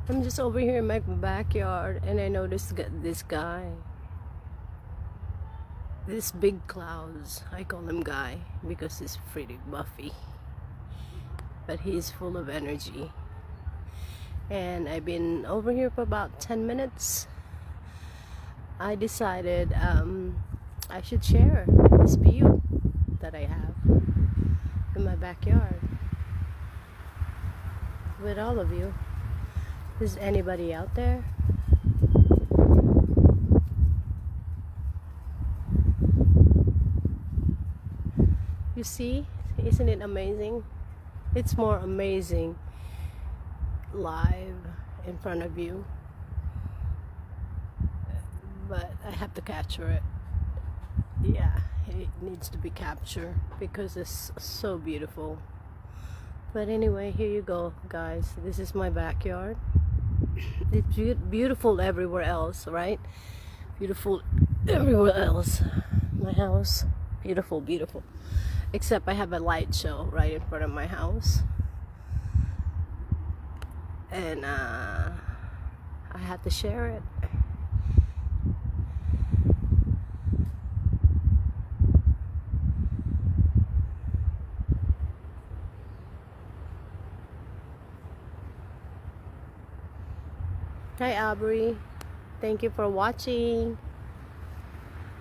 I'm just over here in my backyard and I noticed this guy. This big clouds. I call him guy because he's pretty buffy. But he's full of energy. And I've been over here for about 10 minutes. I decided I should share this view that I have in my backyard with all of you. Is anybody out there? You see, isn't it amazing? It's more amazing live in front of you, but I have to capture it. Yeah, it needs to be captured because it's so beautiful. But anyway, here you go, guys. This is my backyard. It's beautiful everywhere else, right? Beautiful everywhere else. My house, beautiful, beautiful. Except I have a light show right in front of my house. And I have to share it. Hi Aubrey, thank you for watching.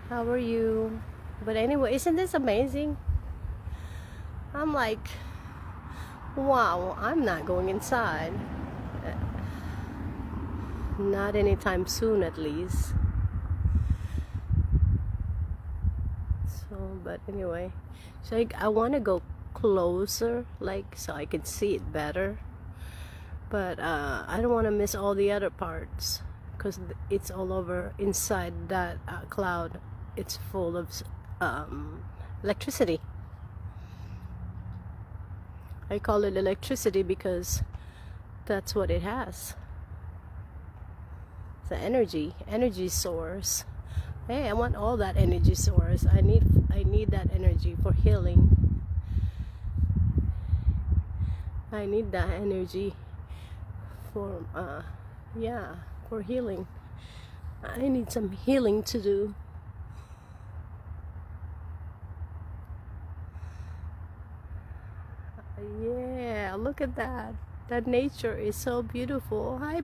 How are you? But anyway, isn't this amazing? I'm like, wow, I'm not going inside. Not anytime soon, at least. So, but anyway, so I want to go closer, like, so I can see it better. But I don't want to miss all the other parts because it's all over inside that cloud. It's full of electricity. I call it electricity because that's what it has. It's an energy source. Hey, I want all that energy source. I need that energy for healing. I need that energy for yeah, for healing. I need some healing to do. Yeah, look at that. That nature is so beautiful. Hi